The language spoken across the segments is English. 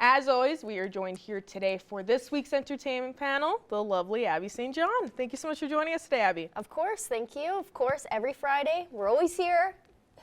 As always, we are joined here today for this week's entertainment panel, the lovely Abby St. John. Thank you so much for joining us today, Abby. Of course, thank you. Of course, every Friday, we're always here.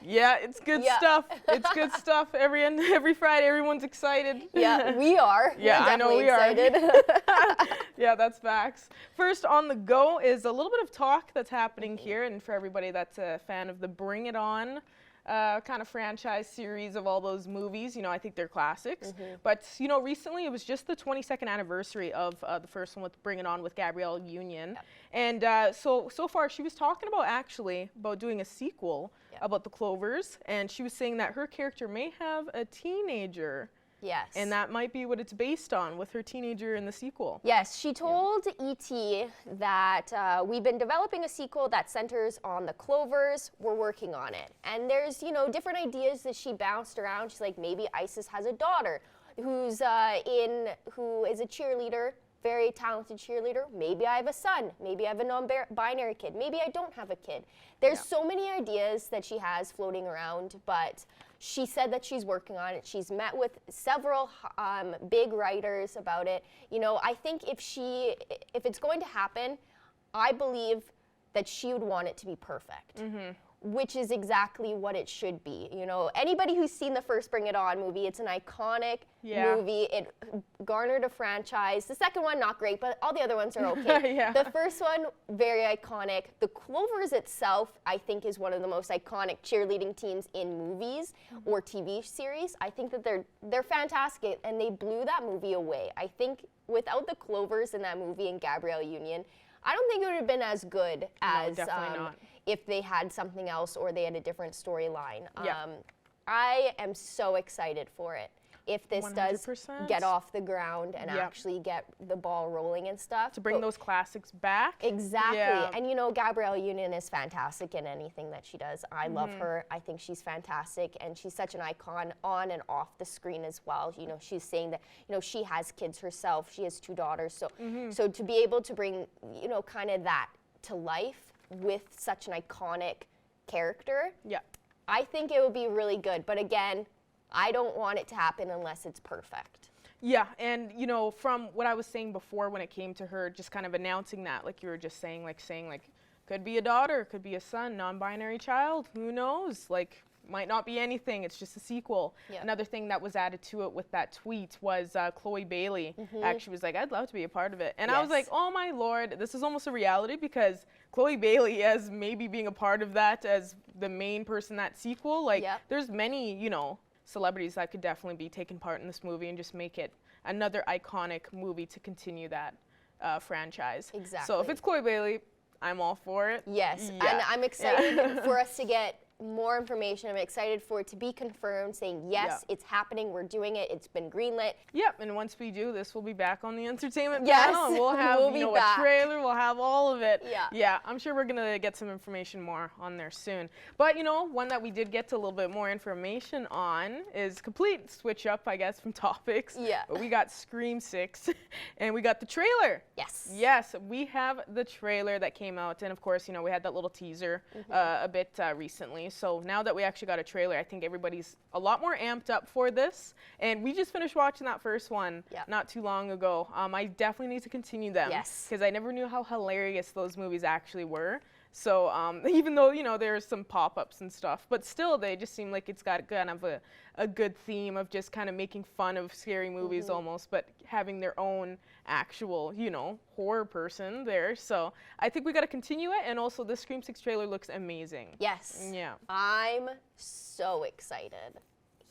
Yeah, it's good stuff. It's good stuff. Every Friday, everyone's excited. Yeah, we are. Yeah, we're I know we excited. are. Yeah, that's facts. First on the go is a little bit of talk that's happening here, and for everybody that's a fan of the Bring It On kind of franchise series of all those movies, I think they're classics. But, recently it was just the 22nd anniversary of the first one with Bring It On with Gabrielle Union. Yep. And so far she was talking about doing a sequel about the Clovers, and she was saying that her character may have a teenager. Yes. And that might be what it's based on, with her teenager in the sequel. Yes, she told ET that we've been developing a sequel that centers on the Clovers. We're working on it. And there's, different ideas that she bounced around. She's like, maybe Isis has a daughter who is a cheerleader, very talented cheerleader. Maybe I have a son. Maybe I have a non-binary kid. Maybe I don't have a kid. There's so many ideas that she has floating around, but she said that she's working on it. She's met with several big writers about it. I think if it's going to happen, I believe that she would want it to be perfect. Which is exactly what it should be. Anybody who's seen the first Bring It On movie, it's an iconic movie. It garnered a franchise. The second one, not great, but all the other ones are okay. The first one, very iconic. The Clovers itself, I think, is one of the most iconic cheerleading teams in movies or TV series. I think that they're fantastic, and they blew that movie away. I think without the Clovers in that movie and Gabrielle Union, I don't think it would have been as good as if they had something else or they had a different storyline. I am so excited for it. If this 100%. Does get off the ground and actually get the ball rolling and stuff. To bring those classics back. Exactly. Yeah. And Gabrielle Union is fantastic in anything that she does. I love her. I think she's fantastic, and she's such an icon on and off the screen as well. She's saying that, she has kids herself. She has 2 daughters. So, so to be able to bring, kind of that to life with such an iconic character, I think it would be really good. But again, I don't want it to happen unless it's perfect. Yeah, and from what I was saying before when it came to her just kind of announcing that, like you were just saying, could be a daughter, could be a son, non-binary child, who knows? Might not be anything, it's just a sequel. Another thing that was added to it with that tweet was Chloe Bailey actually was like, I'd love to be a part of it. And I was like, oh my Lord, this is almost a reality, because Chloe Bailey, as maybe being a part of that as the main person in that sequel, there's many, celebrities that could definitely be taking part in this movie and just make it another iconic movie to continue that franchise. Exactly. So if it's Chloe Bailey, I'm all for it. Yes, and I'm excited for us to get more information. I'm excited for it to be confirmed, saying yes, it's happening, we're doing it, it's been greenlit. Yep, and once we do, this will be back on the entertainment panel. We'll have a trailer, we'll have all of it. Yeah, I'm sure we're gonna get some information more on there soon. But one that we did get a little bit more information on is complete switch up, I guess, from topics. But we got Scream 6 and we got the trailer. Yes, we have the trailer that came out, and of course, we had that little teaser a bit recently. So now that we actually got a trailer, I think everybody's a lot more amped up for this. And we just finished watching that first one not too long ago. I definitely need to continue them. Because I never knew how hilarious those movies actually were. So even though, there's some pop-ups and stuff, but still they just seem like it's got kind of a good theme of just kind of making fun of scary movies almost, but having their own actual, horror person there. So I think we got to continue it. And also the Scream 6 trailer looks amazing. Yes. Yeah. I'm so excited.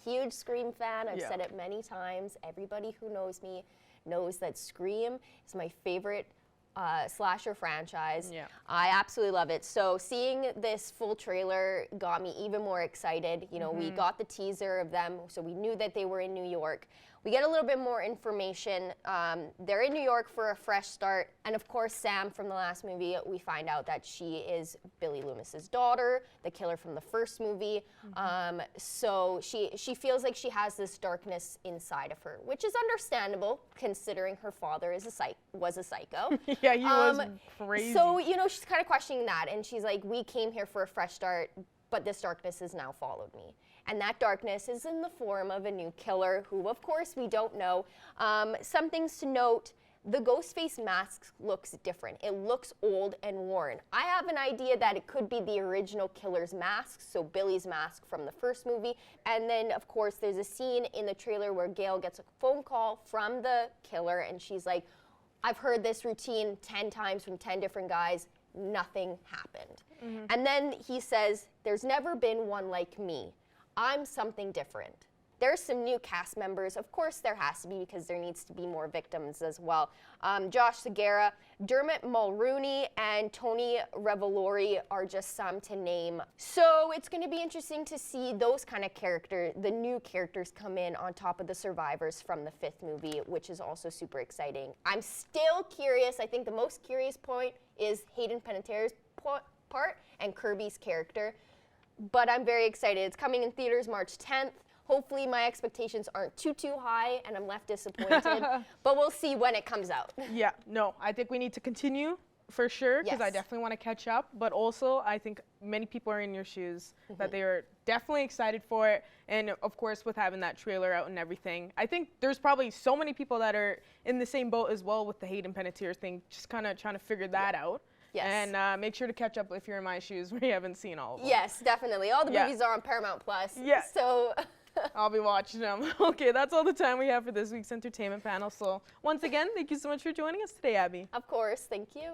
Huge Scream fan. I've said it many times. Everybody who knows me knows that Scream is my favorite slasher franchise. I absolutely love it. So seeing this full trailer got me even more excited. We got the teaser of them, so we knew that they were in New York. We get a little bit more information. They're in New York for a fresh start. And of course, Sam from the last movie, we find out that she is Billy Loomis's daughter, the killer from the first movie. So she feels like she has this darkness inside of her, which is understandable considering her father was a psycho. Yeah, he was crazy. So, she's kind of questioning that. And she's like, we came here for a fresh start, but this darkness has now followed me. and that darkness is in the form of a new killer who, of course, we don't know. Some things to note. The Ghostface mask looks different. It looks old and worn. I have an idea that it could be the original killer's mask, so Billy's mask from the first movie. And then, of course, there's a scene in the trailer where Gail gets a phone call from the killer, and she's like, I've heard this routine 10 times from 10 different guys. Nothing happened. And then he says, there's never been one like me. I'm something different. There's some new cast members. Of course there has to be, because there needs to be more victims as well. Josh Segarra, Dermot Mulrooney, and Tony Revolori are just some to name. So it's going to be interesting to see those kind of characters, the new characters, come in on top of the survivors from the 5th movie, which is also super exciting. I'm still curious. I think the most curious point is Hayden Panettiere's part and Kirby's character. But I'm very excited. It's coming in theaters March 10th. Hopefully my expectations aren't too high and I'm left disappointed, but we'll see when it comes out. Yeah, no, I think we need to continue for sure, because I definitely want to catch up, but also I think many people are in your shoes, that they are definitely excited for it, and of course with having that trailer out and everything, I think there's probably so many people that are in the same boat as well with the Hayden Panettiere thing, just kind of trying to figure that out. Yes. And make sure to catch up if you're in my shoes where you haven't seen all of them. Yes, definitely. All the movies are on Paramount Plus. Yeah. So I'll be watching them. Okay, that's all the time we have for this week's entertainment panel. So once again, thank you so much for joining us today, Abby. Of course, thank you.